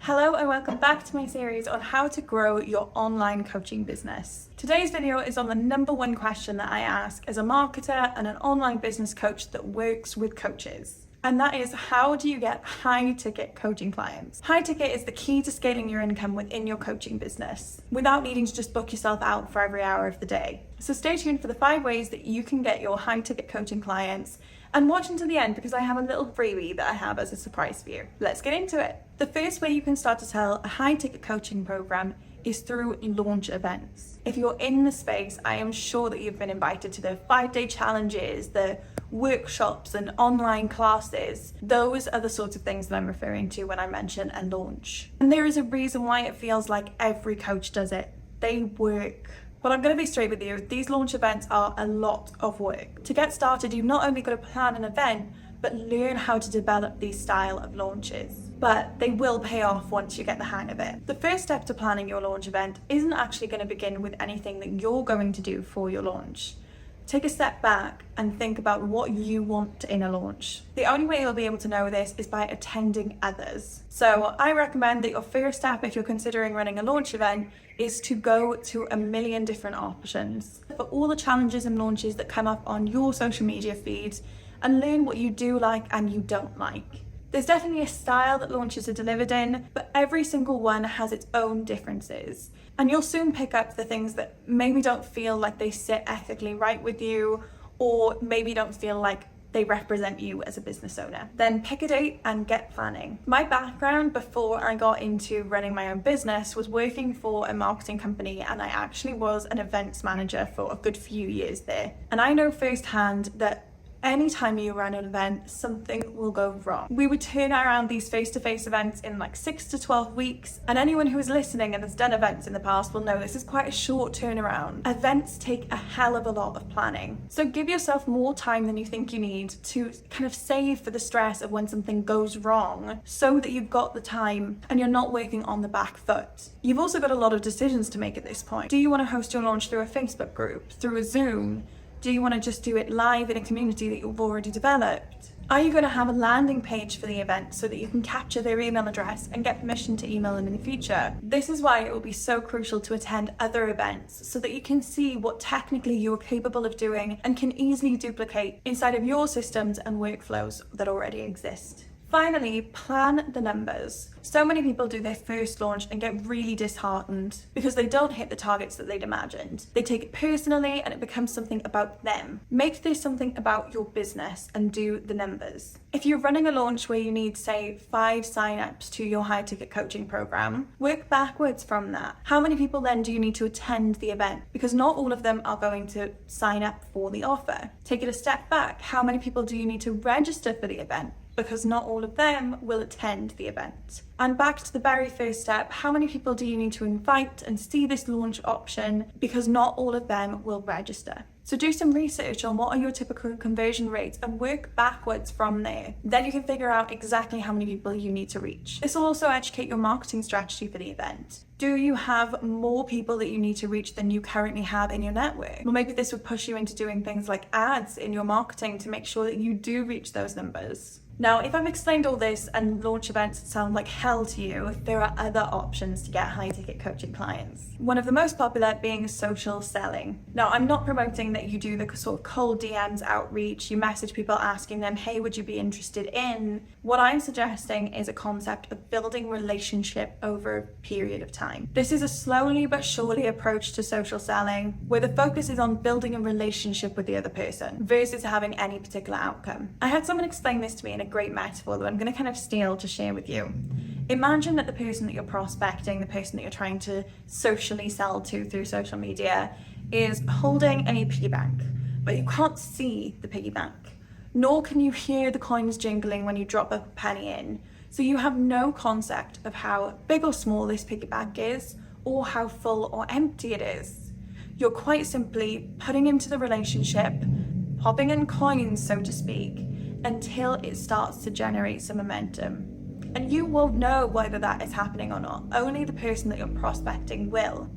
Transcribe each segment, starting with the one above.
Hello and welcome back to my series on how to grow your online coaching business. Today's video is on the number one question that I ask as a marketer and an online business coach that works with coaches. And that is, how do you get high ticket coaching clients? High ticket is the key to scaling your income within your coaching business without needing to just book yourself out for every hour of the day. So stay tuned for the 5 ways that you can get your high ticket coaching clients, and watch until the end because I have a little freebie that I have as a surprise for you. Let's get into it. The first way you can start to sell a high ticket coaching program is through launch events. If you're in the space, I am sure that you've been invited to the 5-day challenges, the workshops and online classes. Those are the sorts of things that I'm referring to when I mention a launch. And there is a reason why it feels like every coach does it. They work. But I'm going to be straight with you, these launch events are a lot of work. To get started, you've not only got to plan an event, but learn how to develop these style of launches. But they will pay off once you get the hang of it. The first step to planning your launch event isn't actually going to begin with anything that you're going to do for your launch. Take a step back and think about what you want in a launch. The only way you'll be able to know this is by attending others. So I recommend that your first step, if you're considering running a launch event, is to go to a million different options for all the challenges and launches that come up on your social media feeds and learn what you do like and you don't like. There's definitely a style that launches are delivered in, but every single one has its own differences. And you'll soon pick up the things that maybe don't feel like they sit ethically right with you, or maybe don't feel like they represent you as a business owner. Then pick a date and get planning. My background before I got into running my own business was working for a marketing company, and I actually was an events manager for a good few years there. And I know firsthand that anytime you run an event, something will go wrong. We would turn around these face-to-face events in like 6 to 12 weeks, and anyone who is listening and has done events in the past will know this is quite a short turnaround. Events take a hell of a lot of planning. So give yourself more time than you think you need to kind of save for the stress of when something goes wrong, so that you've got the time and you're not working on the back foot. You've also got a lot of decisions to make at this point. Do you want to host your launch through a Facebook group, through a Zoom? Do you want to just do it live in a community that you've already developed? Are you going to have a landing page for the event so that you can capture their email address and get permission to email them in the future? This is why it will be so crucial to attend other events so that you can see what technically you are capable of doing and can easily duplicate inside of your systems and workflows that already exist. Finally, plan the numbers. So many people do their first launch and get really disheartened because they don't hit the targets that they'd imagined. They take it personally and it becomes something about them. Make this something about your business and do the numbers. If you're running a launch where you need, say, 5 sign-ups to your high ticket coaching program, work backwards from that. How many people then do you need to attend the event? Because not all of them are going to sign up for the offer. Take it a step back. How many people do you need to register for the event? Because not all of them will attend the event. And back to the very first step, how many people do you need to invite and see this launch option? Because not all of them will register. So do some research on what are your typical conversion rates and work backwards from there. Then you can figure out exactly how many people you need to reach. This will also educate your marketing strategy for the event. Do you have more people that you need to reach than you currently have in your network? Well, maybe this would push you into doing things like ads in your marketing to make sure that you do reach those numbers. Now, if I've explained all this and launch events sound like hell to you, there are other options to get high ticket coaching clients. One of the most popular being social selling. Now, I'm not promoting that you do the sort of cold DMs outreach, you message people asking them, hey, would you be interested in? What I'm suggesting is a concept of building relationship over a period of time. This is a slowly but surely approach to social selling where the focus is on building a relationship with the other person versus having any particular outcome. I had someone explain this to me in a great metaphor that I'm going to kind of steal to share with you. Imagine that the person that you're prospecting, the person that you're trying to socially sell to through social media, is holding a piggy bank, but you can't see the piggy bank, nor can you hear the coins jingling when you drop a penny in. So you have no concept of how big or small this piggy bank is, or how full or empty it is. You're quite simply putting into the relationship, popping in coins, so to speak, until it starts to generate some momentum. And you won't know whether that is happening or not. Only the person that you're prospecting will.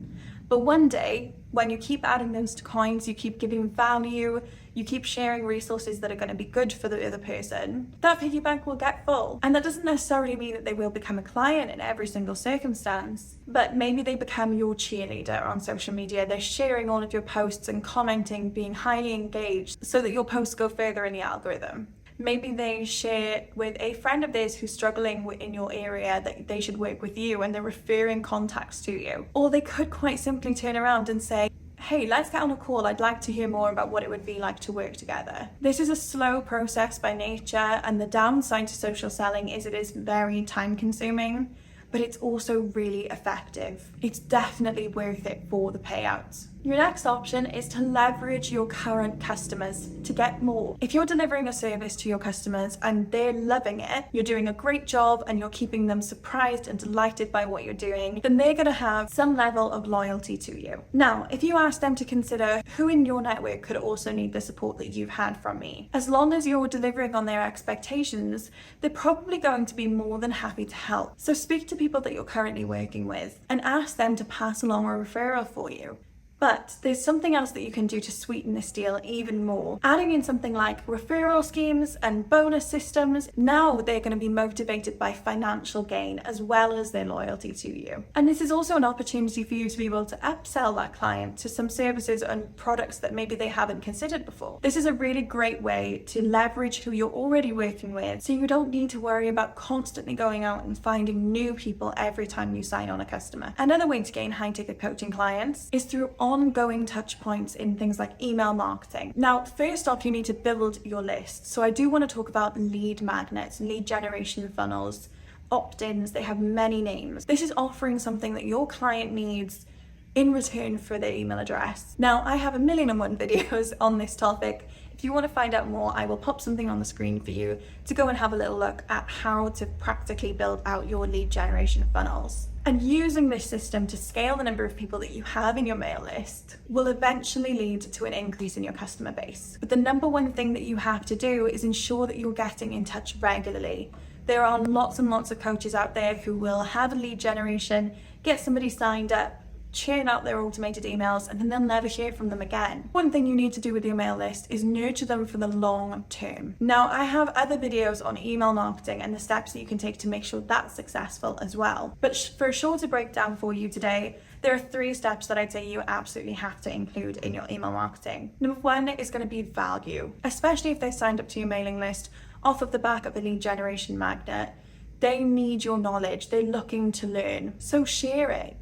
But one day, when you keep adding those coins, you keep giving value, you keep sharing resources that are going to be good for the other person, that piggy bank will get full. And that doesn't necessarily mean that they will become a client in every single circumstance, but maybe they become your cheerleader on social media. They're sharing all of your posts and commenting, being highly engaged so that your posts go further in the algorithm. Maybe they share with a friend of theirs who's struggling in your area that they should work with you, and they're referring contacts to you. Or they could quite simply turn around and say, hey, let's get on a call. I'd like to hear more about what it would be like to work together. This is a slow process by nature, and the downside to social selling is it is very time consuming, but it's also really effective. It's definitely worth it for the payouts. Your next option is to leverage your current customers to get more. If you're delivering a service to your customers and they're loving it, you're doing a great job and you're keeping them surprised and delighted by what you're doing, then they're going to have some level of loyalty to you. Now, if you ask them to consider who in your network could also need the support that you've had from me, as long as you're delivering on their expectations, they're probably going to be more than happy to help. So speak to people that you're currently working with and ask them to pass along a referral for you. But there's something else that you can do to sweeten this deal even more. Adding in something like referral schemes and bonus systems, now they're going to be motivated by financial gain as well as their loyalty to you. And this is also an opportunity for you to be able to upsell that client to some services and products that maybe they haven't considered before. This is a really great way to leverage who you're already working with, so you don't need to worry about constantly going out and finding new people every time you sign on a customer. Another way to gain high-ticket coaching clients is through ongoing touch points in things like email marketing. Now, first off, you need to build your list. So I do want to talk about lead magnets, lead generation funnels, opt-ins. They have many names. This is offering something that your client needs in return for their email address. Now, I have 1,000,001 videos on this topic. If you want to find out more, I will pop something on the screen for you to go and have a little look at how to practically build out your lead generation funnels. And using this system to scale the number of people that you have in your mail list will eventually lead to an increase in your customer base. But the number one thing that you have to do is ensure that you're getting in touch regularly. There are lots and lots of coaches out there who will have a lead generation, get somebody signed up, churn out their automated emails, and then they'll never hear from them again. One thing you need to do with your mail list is nurture them for the long term. Now, I have other videos on email marketing and the steps that you can take to make sure that's successful as well. But for a shorter breakdown for you today, there are 3 steps that I'd say you absolutely have to include in your email marketing. Number 1 is going to be value, especially if they signed up to your mailing list off of the back of a lead generation magnet. They need your knowledge. They're looking to learn. So share it.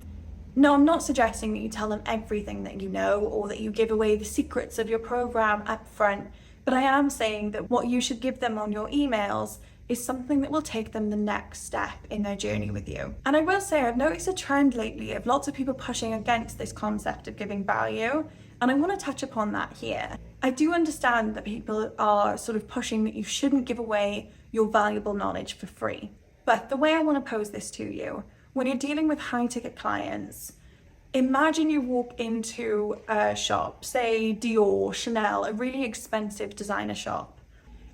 No, I'm not suggesting that you tell them everything that you know or that you give away the secrets of your program up front, but I am saying that what you should give them on your emails is something that will take them the next step in their journey with you. And I will say I've noticed a trend lately of lots of people pushing against this concept of giving value, and I want to touch upon that here. I do understand that people are sort of pushing that you shouldn't give away your valuable knowledge for free. But the way I want to pose this to you, when you're dealing with high-ticket clients, imagine you walk into a shop, say Dior, Chanel, a really expensive designer shop,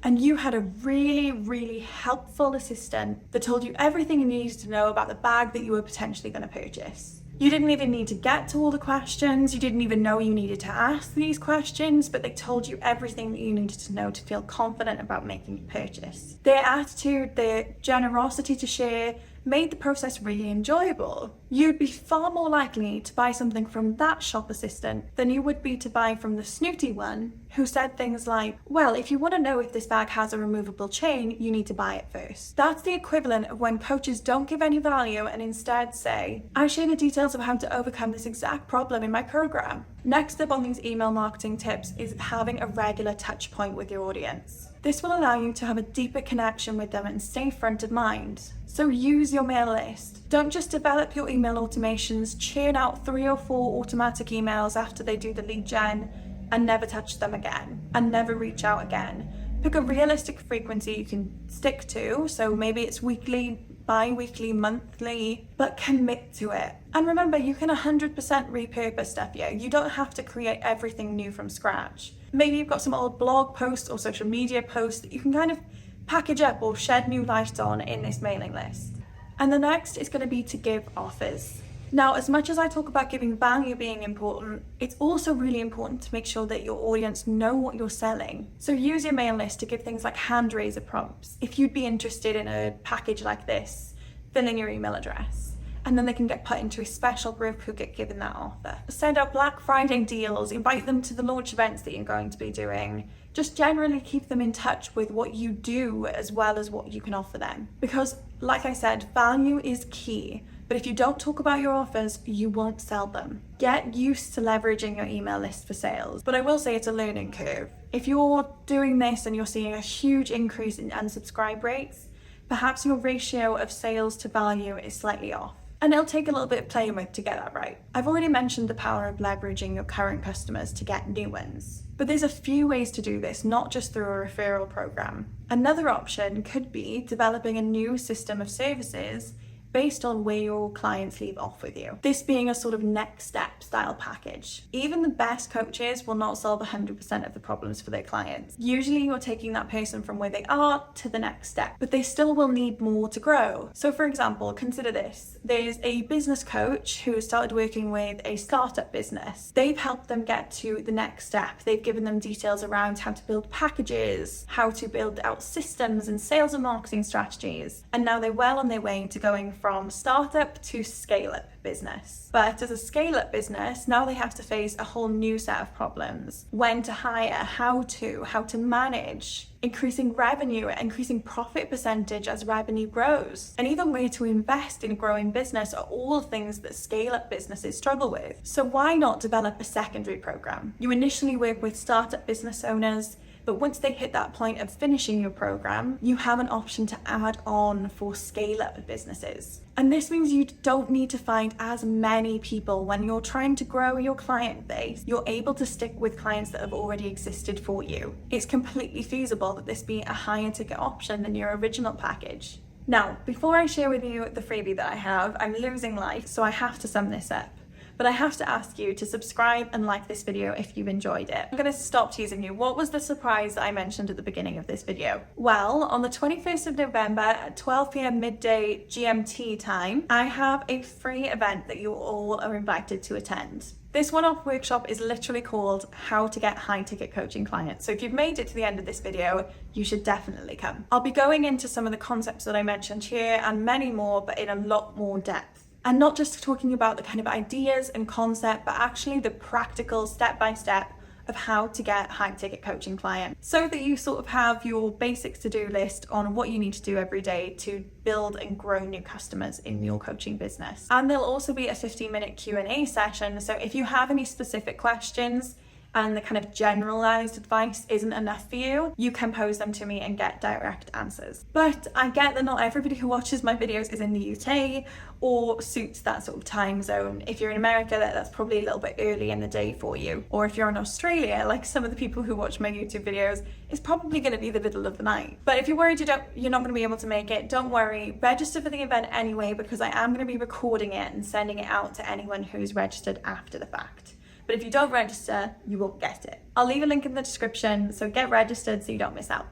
and you had a really, really helpful assistant that told you everything you needed to know about the bag that you were potentially going to purchase. You didn't even need to get to all the questions, you didn't even know you needed to ask these questions, but they told you everything that you needed to know to feel confident about making a purchase. Their attitude, their generosity to share, made the process really enjoyable. You'd be far more likely to buy something from that shop assistant than you would be to buy from the snooty one who said things like, well, if you want to know if this bag has a removable chain, you need to buy it first. That's the equivalent of when coaches don't give any value and instead say, I share the details of how to overcome this exact problem in my program. Next up on these email marketing tips is having a regular touch point with your audience. This will allow you to have a deeper connection with them and stay front of mind. So use your mail list. Don't just develop your email automations, churn out 3 or 4 automatic emails after they do the lead gen and never touch them again and never reach out again. Pick a realistic frequency you can stick to. So maybe it's weekly, bi-weekly, monthly, but commit to it. And remember, you can 100% repurpose stuff here. You don't have to create everything new from scratch. Maybe you've got some old blog posts or social media posts that you can kind of package up or shed new light on in this mailing list. And the next is going to be to give offers. Now, as much as I talk about giving value being important, it's also really important to make sure that your audience know what you're selling. So use your mail list to give things like hand raiser prompts. If you'd be interested in a package like this, fill in your email address, and then they can get put into a special group who get given that offer. Send out Black Friday deals, invite them to the launch events that you're going to be doing. Just generally keep them in touch with what you do as well as what you can offer them. Because, like I said, value is key. But if you don't talk about your offers, you won't sell them. Get used to leveraging your email list for sales. But I will say it's a learning curve. If you're doing this and you're seeing a huge increase in unsubscribe rates, perhaps your ratio of sales to value is slightly off. And it'll take a little bit of playing with to get that right. I've already mentioned the power of leveraging your current customers to get new ones. But there's a few ways to do this, not just through a referral program. Another option could be developing a new system of services based on where your clients leave off with you. This being a sort of next step style package. Even the best coaches will not solve 100% of the problems for their clients. Usually you're taking that person from where they are to the next step, but they still will need more to grow. So for example, consider this. There's a business coach who started working with a startup business. They've helped them get to the next step. They've given them details around how to build packages, how to build out systems and sales and marketing strategies. And now they're well on their way to going from startup to scale-up business. But as a scale-up business, now they have to face a whole new set of problems. When to hire, how to manage, increasing revenue, increasing profit percentage as revenue grows, and even where to invest in a growing business are all things that scale-up businesses struggle with. So why not develop a secondary program? You initially work with startup business owners, but once they hit that point of finishing your program, you have an option to add on for scale-up businesses. And this means you don't need to find as many people when you're trying to grow your client base. You're able to stick with clients that have already existed for you. It's completely feasible that this be a higher ticket option than your original package. Now, before I share with you the freebie that I have, I'm losing life, so I have to sum this up. But I have to ask you to subscribe and like this video if you've enjoyed it. I'm going to stop teasing you. What was the surprise that I mentioned at the beginning of this video? Well, on the 21st of November at 12 p.m. midday GMT time, I have a free event that you all are invited to attend. This one-off workshop is literally called How to Get High-Ticket Coaching Clients. So if you've made it to the end of this video, you should definitely come. I'll be going into some of the concepts that I mentioned here and many more, but in a lot more depth. And not just talking about the kind of ideas and concept, but actually the practical step-by-step of how to get high-ticket coaching clients, so that you sort of have your basic to-do list on what you need to do every day to build and grow new customers in your coaching business. And there'll also be a 15-minute Q&A session, so if you have any specific questions and the kind of generalized advice isn't enough for you, you can pose them to me and get direct answers. But I get that not everybody who watches my videos is in the UK or suits that sort of time zone. If you're in America, that's probably a little bit early in the day for you. Or if you're in Australia, like some of the people who watch my YouTube videos, it's probably going to be the middle of the night. But if you're worried you're not going to be able to make it, don't worry. Register for the event anyway, because I am going to be recording it and sending it out to anyone who's registered after the fact. But if you don't register, you won't get it. I'll leave a link in the description, so get registered so you don't miss out.